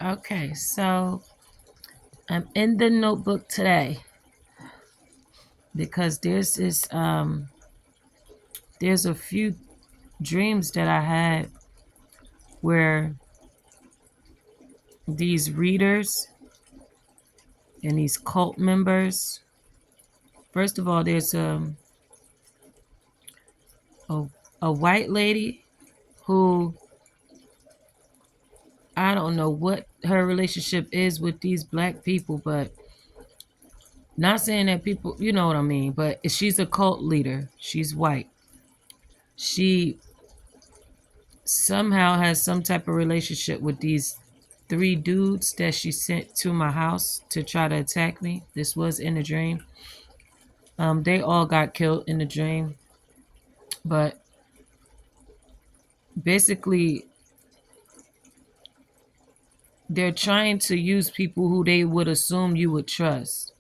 Okay, so I'm in the notebook today because there's a few dreams that I had where these readers and these cult members. First of all, there's a a white lady who I don't know what her relationship is with these black people, but not saying that people, you know what I mean, but she's a cult leader. She's white. She somehow has some type of relationship with these three dudes that she sent to my house to try to attack me. This was in a dream. They all got killed in the dream, but basically they're trying to use people who they would assume you would trust.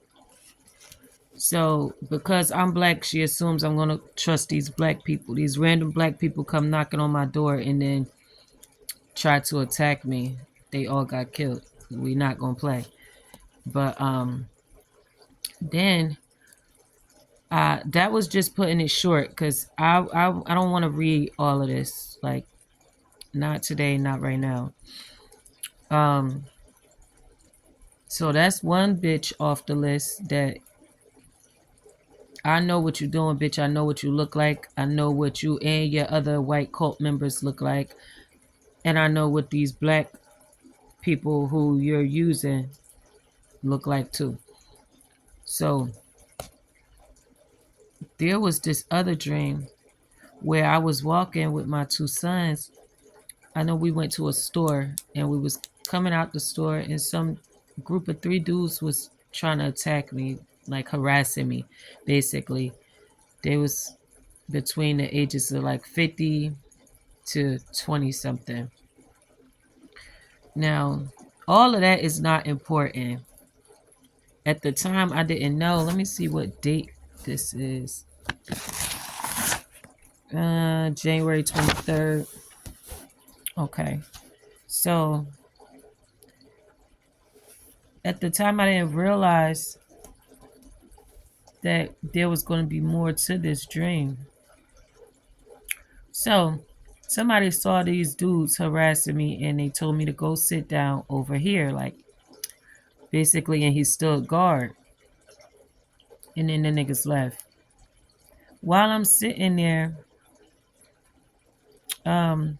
So because I'm black, she assumes I'm gonna trust these black people. These random black people come knocking on my door and then try to attack me. They all got killed. We not gonna play. But then that was just putting it short because I don't want to read all of this. Like not today, not right now. Um so that's one bitch off the list that I know what you're doing, bitch. I know what you look like. I know what you and your other white cult members look like. And I know what these black people who you're using look like too. So there was this other dream where I was walking with my two sons. I know we went to a store and we was coming out the store and some group of three dudes was trying to attack me, like harassing me, basically. They was between the ages of like 50 to 20 something. Now, all of that is not important. At the time, I didn't know. Let me see what date this is. January 23rd. Okay. So, at the time, I didn't realize that there was going to be more to this dream. So, somebody saw these dudes harassing me and they told me to go sit down over here, like basically, and he stood guard. And then the niggas left. While I'm sitting there, um,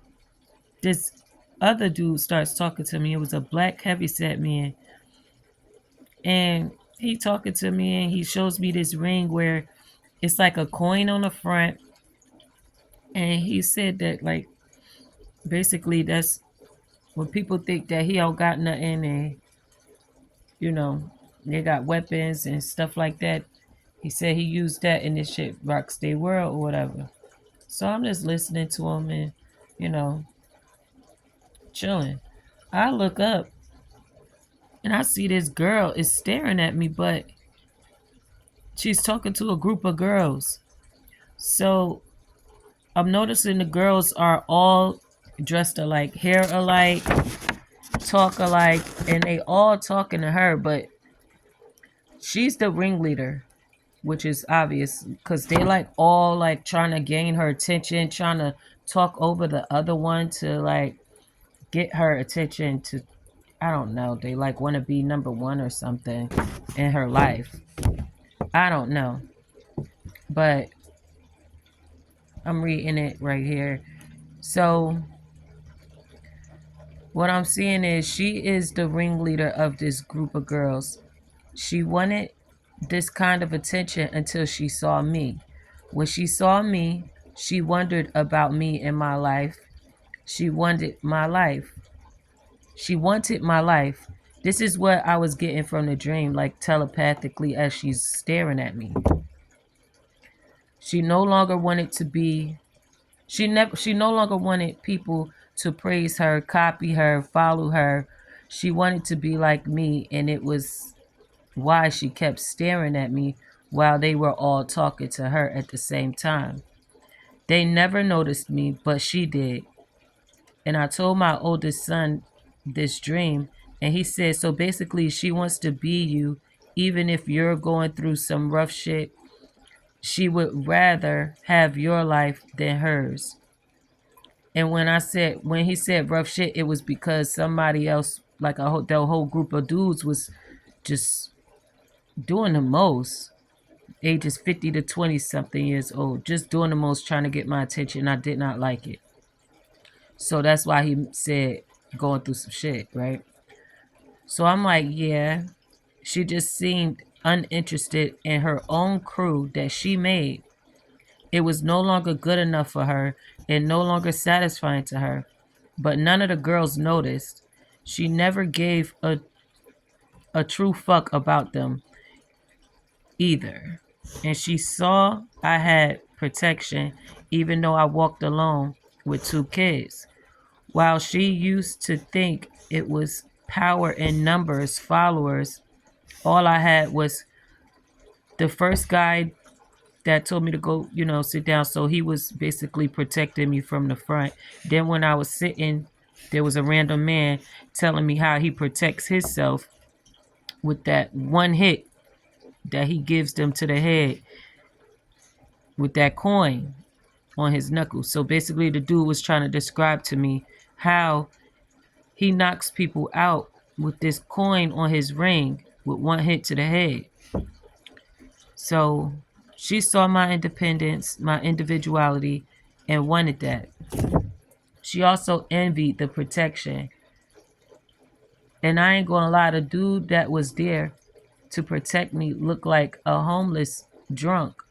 this other dude starts talking to me. It was a black heavyset man. And he talking to me and he shows me this ring where it's like a coin on the front. And he said that like basically that's when people think that he don't got nothing and you know they got weapons and stuff like that. He said he used that in this shit rocks their world or whatever. So I'm just listening to him and you know chilling. I look up and I see this girl is staring at me, but she's talking to a group of girls. So I'm noticing the girls are all dressed alike, hair alike, talk alike, and they all talking to her, but she's the ringleader, which is obvious because they like all like trying to gain her attention, trying to talk over the other one to like get her attention to I don't know, they like want to be number one or something in her life. I don't know. But I'm reading it right here. So what I'm seeing is she is the ringleader of this group of girls. She wanted this kind of attention until she saw me. When she saw me, she wondered about me and my life. She wanted my life. She wanted my life. This is what I was getting from the dream, like telepathically as she's staring at me. She no longer wanted to be she no longer wanted people to praise her, copy her, follow her. She wanted to be like me, and it was why she kept staring at me while they were all talking to her at the same time. They never noticed me, but she did. And I told my oldest son this dream And he said, so basically, she wants to be you, even if you're going through some rough shit. She would rather have your life than hers. And when he said rough shit, it was because somebody else, like the whole group of dudes, was just doing the most. Ages 50 to 20 something years old, just doing the most, trying to get my attention. I did not like it. So that's why he said going through some shit, right? So I'm like, yeah, she just seemed uninterested in her own crew that she made. It was no longer good enough for her and no longer satisfying to her. But none of the girls noticed. She never gave a true fuck about them either. And she saw I had protection even though I walked alone with 2 kids. While she used to think it was power in numbers, followers, all I had was the first guy that told me to go, sit down. So he was basically protecting me from the front. Then when I was sitting, there was a random man telling me how he protects himself with that one hit that he gives them to the head with that coin on his knuckle. So basically the dude was trying to describe to me how he knocks people out with this coin on his ring with one hit to the head. So she saw my independence, my individuality, and wanted that. She also envied the protection. And I ain't gonna lie, the dude that was there to protect me looked like a homeless drunk.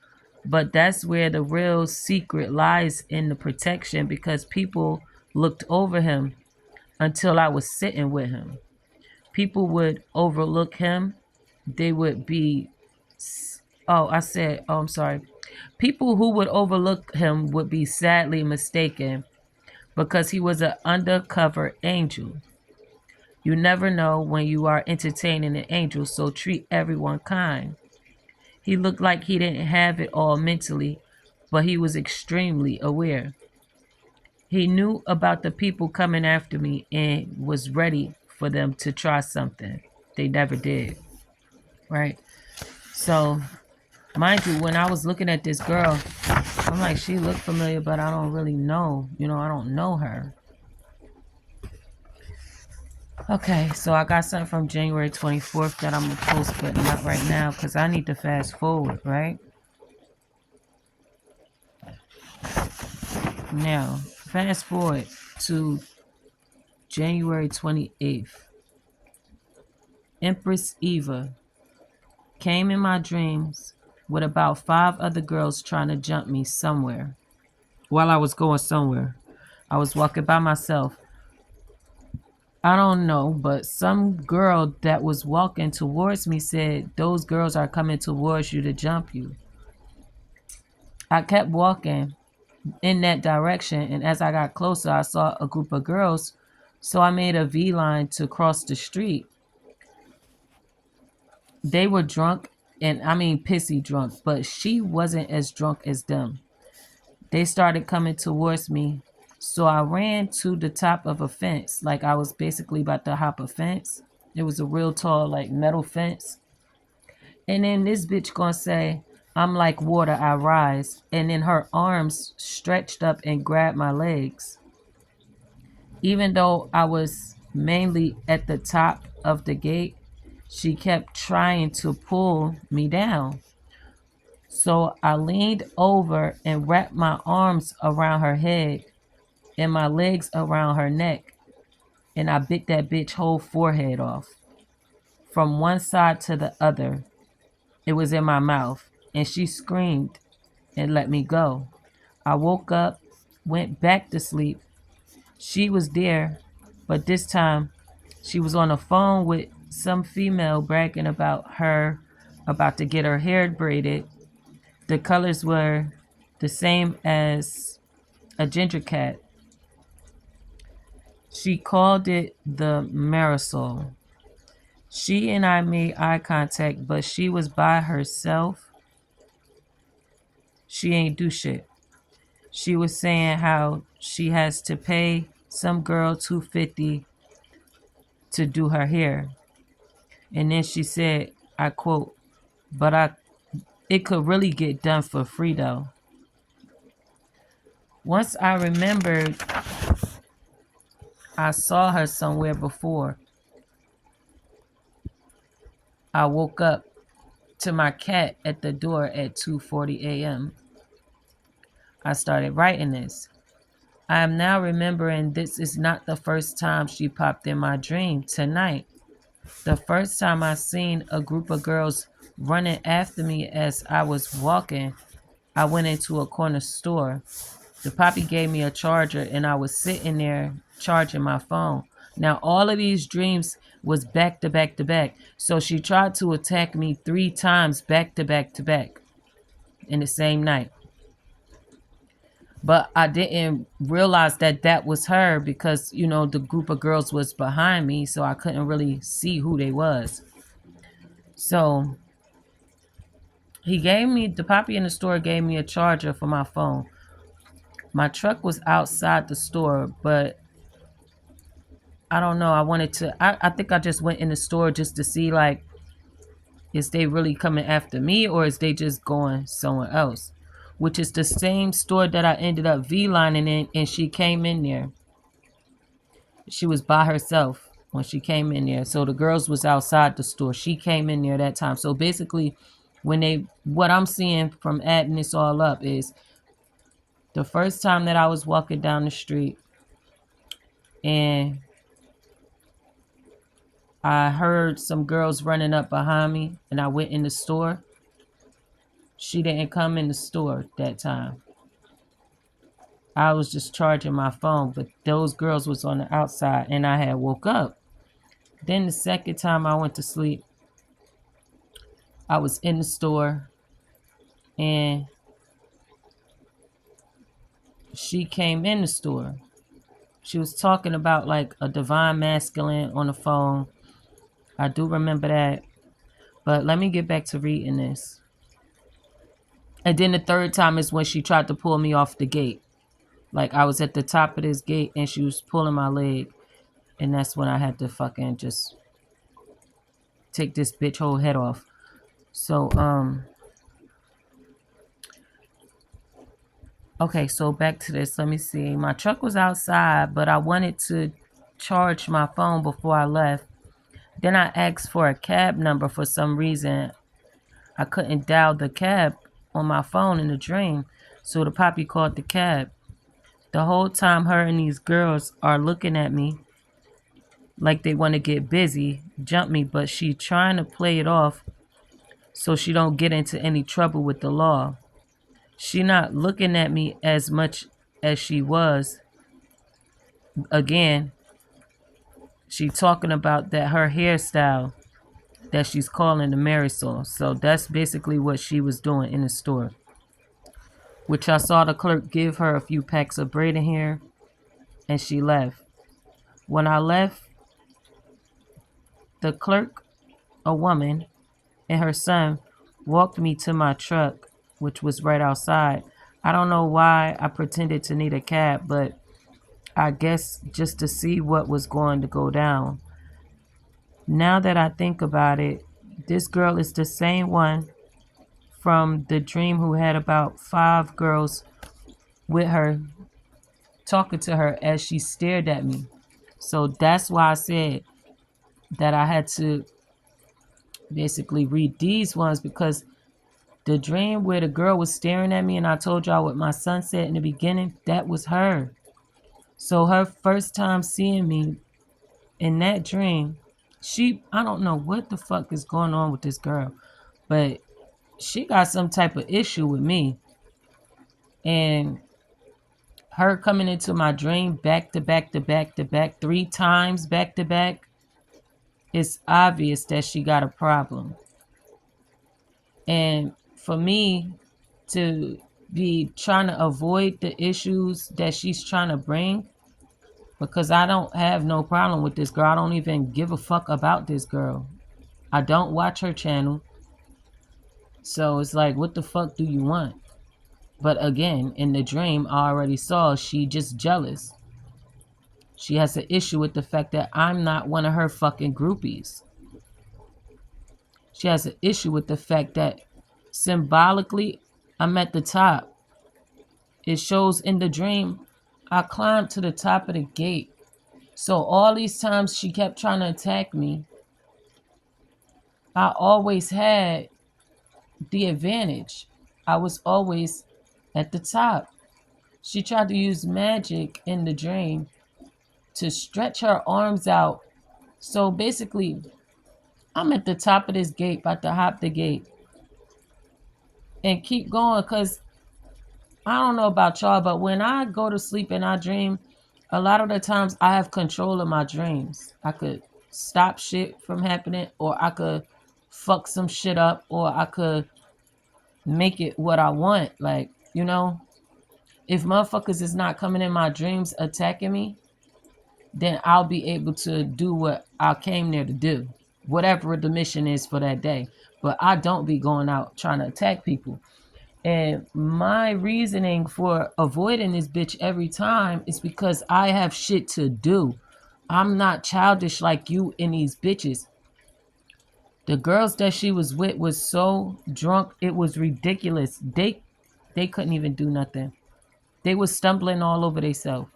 But that's where the real secret lies, in the protection, because people looked over him until I was sitting with him. People would overlook him. They would be, I'm sorry. People who would overlook him would be sadly mistaken because he was an undercover angel. You never know when you are entertaining an angel, so treat everyone kind. He looked like he didn't have it all mentally, but he was extremely aware. He knew about the people coming after me and was ready for them to try something they never did. Right? So, mind you, when I was looking at this girl, I'm like, she looked familiar, but I don't really know. I don't know her. Okay, so I got something from January 24th that I'm going to post, but not right now because I need to fast forward, right? Now, fast forward to January 28th. Empress Eva came in my dreams with about 5 other girls trying to jump me somewhere. While I was going somewhere, I was walking by myself. I don't know, but some girl that was walking towards me said, those girls are coming towards you to jump you. I kept walking in that direction, and as I got closer, I saw a group of girls, so I made a V line to cross the street. They were drunk, and I mean pissy drunk, but she wasn't as drunk as them. They started coming towards me, so I ran to the top of a fence, like I was basically about to hop a fence. It was a real tall, like, metal fence. And then this bitch gonna say, I'm like water, I rise. And then her arms stretched up and grabbed my legs. Even though I was mainly at the top of the gate, she kept trying to pull me down. So I leaned over and wrapped my arms around her head and my legs around her neck. And I bit that bitch whole forehead off from one side to the other. It was in my mouth, and she screamed and let me go. I woke up, went back to sleep. She was there, but this time she was on the phone with some female bragging about her about to get her hair braided. The colors were the same as a ginger cat. She called it the Marisol. She and I made eye contact, but she was by herself. She ain't do shit. She was saying how she has to pay some girl $250 to do her hair. And then she said, I quote, but it could really get done for free though. Once I remembered I saw her somewhere before, I woke up to my cat at the door at 2:40 a.m. I started writing this. I am now remembering this is not the first time she popped in my dream tonight. The first time I seen a group of girls running after me as I was walking, I went into a corner store. The poppy gave me a charger and I was sitting there charging my phone. Now all of these dreams was back to back to back. So she tried to attack me 3 times back to back to back in the same night. But I didn't realize that that was her because, the group of girls was behind me, so I couldn't really see who they was. So the poppy in the store gave me a charger for my phone. My truck was outside the store, but I don't know. I think I just went in the store just to see, like, is they really coming after me or is they just going somewhere else? Which is the same store that I ended up V-lining in, and she came in there. She was by herself when she came in there. So the girls was outside the store. She came in there that time. So basically, what I'm seeing from adding this all up is the first time that I was walking down the street and I heard some girls running up behind me and I went in the store. She didn't come in the store that time. I was just charging my phone, but those girls was on the outside and I had woke up. Then the second time I went to sleep, I was in the store and she came in the store. She was talking about like a divine masculine on the phone. I do remember that. But let me get back to reading this. And then the third time is when she tried to pull me off the gate. Like I was at the top of this gate and she was pulling my leg. And that's when I had to fucking just take this bitch whole head off. So, okay, so back to this. Let me see. My truck was outside, but I wanted to charge my phone before I left. Then I asked for a cab number for some reason. I couldn't dial the cab on my phone in the dream. So the poppy called the cab. The whole time her and these girls are looking at me like they want to get busy, jump me, but she trying to play it off so she don't get into any trouble with the law. She not looking at me as much as she was. Again, she talking about that her hairstyle that she's calling the Marisol. So that's basically what she was doing in the store. Which I saw the clerk give her a few packs of braiding hair and she left. When I left, the clerk, a woman, and her son walked me to my truck, which was right outside. I don't know why I pretended to need a cab, but I guess just to see what was going to go down. Now that I think about it, this girl is the same one from the dream who had about 5 girls with her, talking to her as she stared at me. So that's why I said that I had to basically read these ones, because the dream where the girl was staring at me and I told y'all what my son said in the beginning, that was her. So her first time seeing me in that dream, I don't know what the fuck is going on with this girl, but she got some type of issue with me. And her coming into my dream back to back to back to back 3 times back to back, it's obvious that she got a problem. And for me to be trying to avoid the issues that she's trying to bring, because I don't have no problem with this girl. I don't even give a fuck about this girl. I don't watch her channel. So it's like, what the fuck do you want? But again, in the dream, I already saw she just jealous. She has an issue with the fact that I'm not one of her fucking groupies. She has an issue with the fact that symbolically I'm at the top. It shows in the dream I climbed to the top of the gate. So all these times she kept trying to attack me, I always had the advantage. I was always at the top. She tried to use magic in the dream to stretch her arms out. So basically, I'm at the top of this gate, about to hop the gate and keep going because I don't know about y'all, but when I go to sleep and I dream, a lot of the times I have control of my dreams. I could stop shit from happening, or I could fuck some shit up, or I could make it what I want. Like, you know, if motherfuckers is not coming in my dreams attacking me, then I'll be able to do what I came there to do, whatever the mission is for that day. But I don't be going out trying to attack people. And my reasoning for avoiding this bitch every time is because I have shit to do. I'm not childish like you and these bitches. The girls that she was with was so drunk, it was ridiculous. They couldn't even do nothing. They was stumbling all over themselves.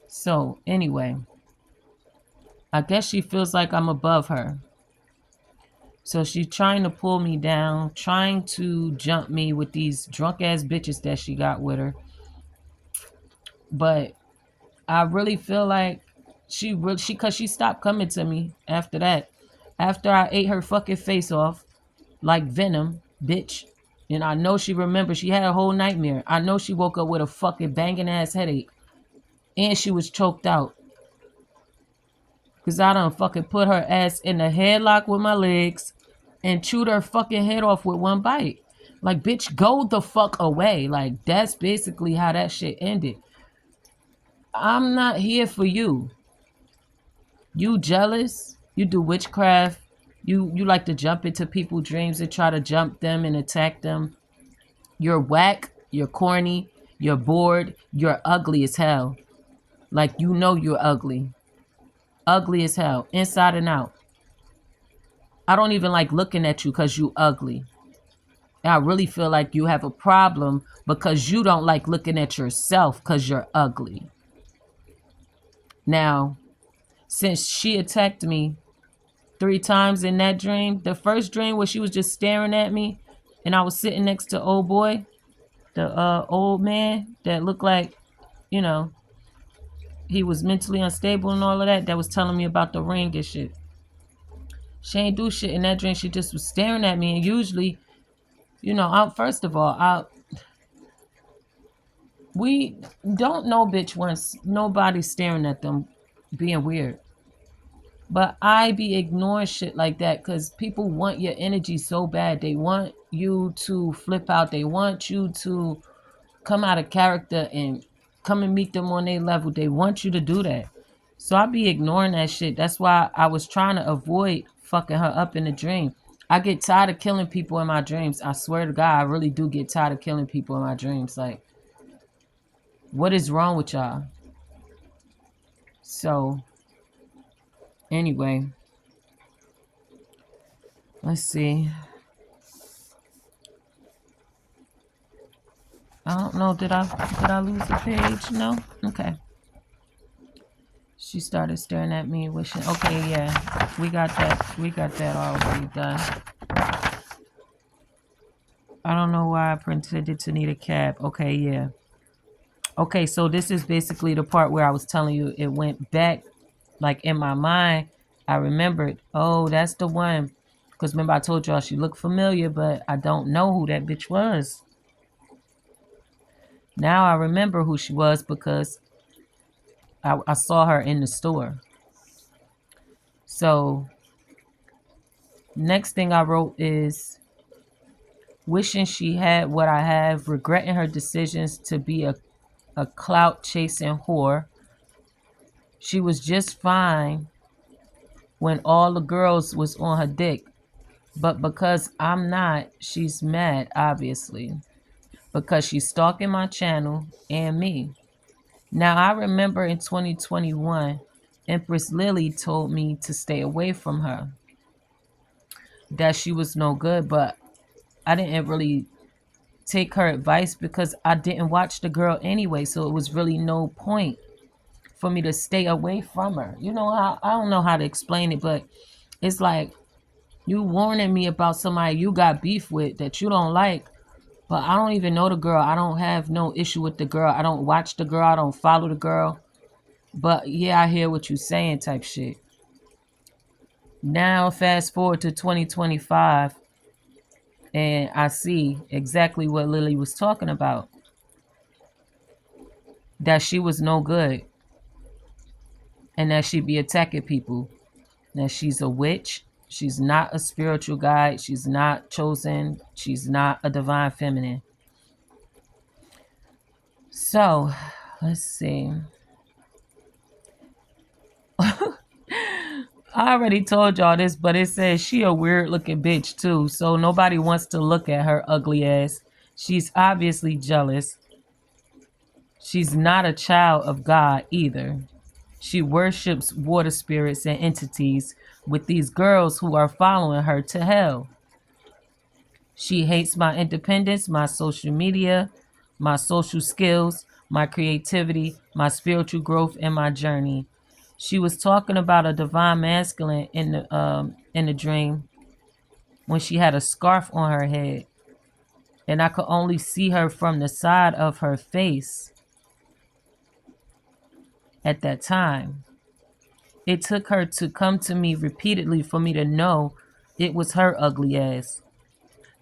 So anyway, I guess she feels like I'm above her. So she's trying to pull me down, trying to jump me with these drunk ass bitches that she got with her. But I really feel like cause she stopped coming to me after that. After I ate her fucking face off like venom, bitch. And I know she remembered she had a whole nightmare. I know she woke up with a fucking banging ass headache. And she was choked out. Cause I done fucking put her ass in a headlock with my legs and chewed her fucking head off with one bite. Like, bitch, go the fuck away. Like, that's basically how that shit ended. I'm not here for you. You jealous? You do witchcraft? You like to jump into people's dreams and try to jump them and attack them? You're whack. You're corny. You're bored. You're ugly as hell. Like, you know you're ugly. Ugly as hell. Inside and out. I don't even like looking at you because you ugly. And I really feel like you have a problem because you don't like looking at yourself because you're ugly. Now, since she attacked me 3 times in that dream, the first dream where she was just staring at me and I was sitting next to old boy, the old man that looked like, you know, he was mentally unstable and all of that, that was telling me about the ring and shit. She ain't do shit in that dream. She just was staring at me. And usually, you know, first of all, we don't know bitch once nobody's staring at them being weird. But I be ignoring shit like that because people want your energy so bad. They want you to flip out. They want you to come out of character and come and meet them on their level. They want you to do that. So I be ignoring that shit. That's why I was trying to avoid fucking her up in the dream. I get tired of killing people in my dreams. I swear to God, I really do get tired of killing people in my dreams. Like, what is wrong with y'all? So, anyway, let's see. I don't know. Did I lose the page? No? Okay. She started staring at me, wishing. Okay, yeah, we got that. We got that already done. I don't know why I pretended to need a cab. Okay, yeah. Okay, so this is basically the part where I was telling you it went back, like in my mind. I remembered. Oh, that's the one. Because remember I told y'all she looked familiar, but I don't know who that bitch was. Now I remember who she was because I saw her in the store. So next thing I wrote is wishing she had what I have, regretting her decisions to be a clout chasing whore. She was just fine when all the girls was on her dick. But because I'm not, she's mad, obviously. Because she's stalking my channel and me. Now, I remember in 2021, Empress Lily told me to stay away from her, that she was no good, but I didn't really take her advice because I didn't watch the girl anyway, so it was really no point for me to stay away from her. You know, I don't know how to explain it, but it's like you warning me about somebody you got beef with that you don't like, but I don't even know the girl. I don't have no issue with the girl. I don't watch the girl. I don't follow the girl. But yeah, I hear what you're saying type shit. Now, fast forward to 2025, and I see exactly what Lily was talking about, that she was no good and that she be attacking people, that she's a witch. She's not a spiritual guide. She's not chosen. She's not a divine feminine. So, let's see. I already told y'all this, but it says she a weird looking bitch too. So nobody wants to look at her ugly ass. She's obviously jealous. She's not a child of God either. She worships water spirits and entities with these girls who are following her to hell. She hates my independence, my social media, my social skills, my creativity, my spiritual growth, and my journey. She was talking about a divine masculine in the dream when she had a scarf on her head, and I could only see her from the side of her face at that time. It took her to come to me repeatedly for me to know it was her ugly ass.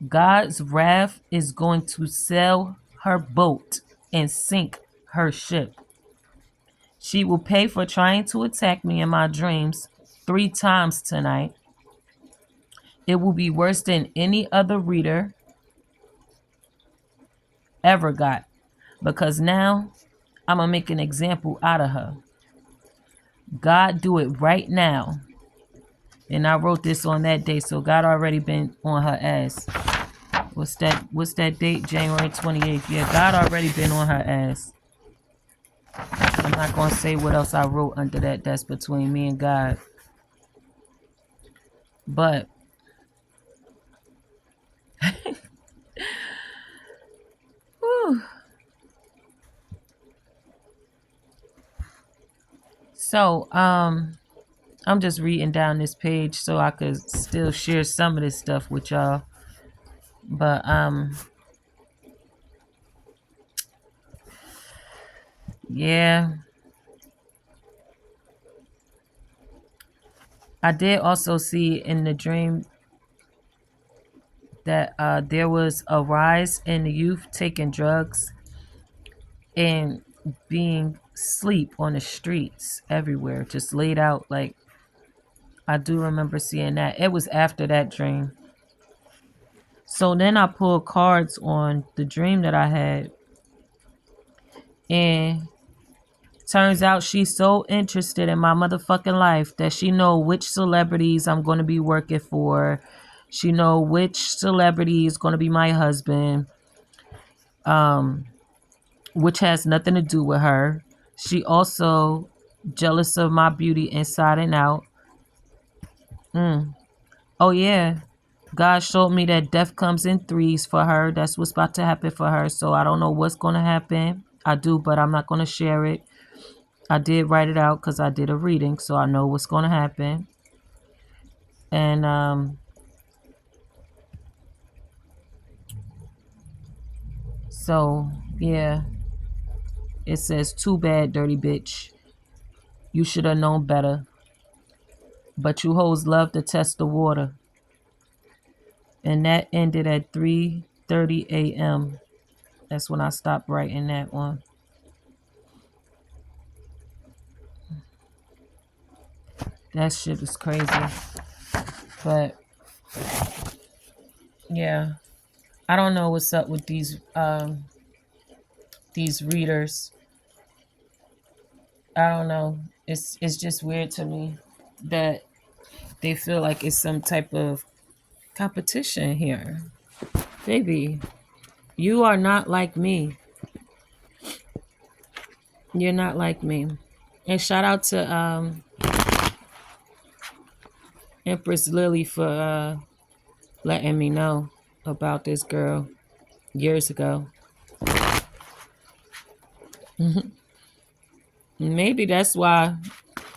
God's wrath is going to sail her boat and sink her ship. She will pay for trying to attack me in my dreams 3 times tonight. It will be worse than any other reader ever got, because now I'm going to make an example out of her. God, do it right now. And I wrote this on that day, so God already been on her ass. What's that date? January 28th. Yeah, God already been on her ass. I'm not going to say what else I wrote under that. That's between me and God. But whew. So I'm just reading down this page so I could still share some of this stuff with y'all. But yeah. I did also see in the dream that there was a rise in the youth taking drugs and being asleep on the streets everywhere, just laid out. Like, I do remember seeing that. It was after that dream. So then I pulled cards on the dream that I had, and turns out she's so interested in my motherfucking life that she know which celebrities I'm going to be working for. She know which celebrity is going to be my husband, which has nothing to do with her. She also jealous of my beauty inside and out. Oh yeah, God showed me that death comes in threes for her. That's what's about to happen for her. So I don't know what's going to happen. I do, but I'm not going to share it. I did write it out because I did a reading, so I know what's going to happen. And so yeah, it says, "Too bad, dirty bitch. You should have known better. But you hoes love to test the water." And that ended at 3:30 a.m. That's when I stopped writing that one. That shit is crazy. But yeah, I don't know what's up with these readers. I don't know. It's just weird to me that they feel like it's some type of competition here. Baby, you are not like me. You're not like me. And shout out to Empress Lily for letting me know about this girl years ago. Maybe that's why.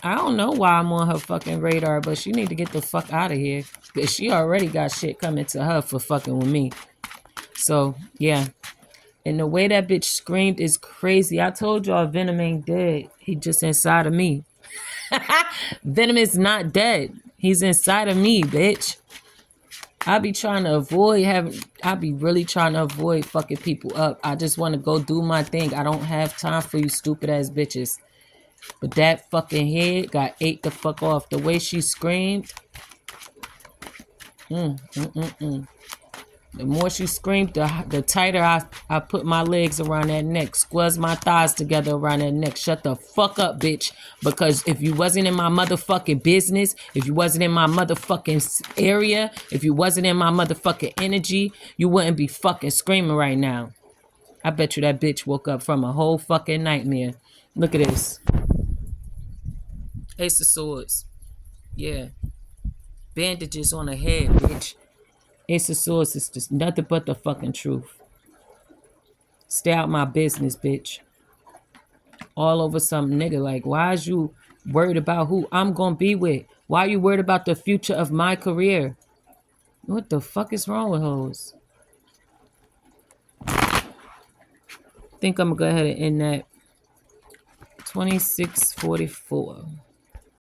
I don't know why I'm on her fucking radar, but she need to get the fuck out of here. Because she already got shit coming to her for fucking with me. So, yeah. And the way that bitch screamed is crazy. I told y'all Venom ain't dead. He just inside of me. Venom is not dead. He's inside of me, bitch. I be really trying to avoid fucking people up. I just want to go do my thing. I don't have time for you stupid ass bitches. But that fucking head got ate the fuck off. The way she screamed. The more she screamed, the tighter I put my legs around that neck. Squeeze my thighs together around that neck. Shut the fuck up, bitch. Because if you wasn't in my motherfucking business, if you wasn't in my motherfucking area, if you wasn't in my motherfucking energy, you wouldn't be fucking screaming right now. I bet you that bitch woke up from a whole fucking nightmare. Look at this. Ace of Swords. Yeah. Bandages on her head, bitch. Ace of Swords is just nothing but the fucking truth. Stay out my business, bitch. All over some nigga. Like, why is you worried about who I'm gonna be with? Why are you worried about the future of my career? What the fuck is wrong with hoes? I think I'm gonna go ahead and end that. 26:44.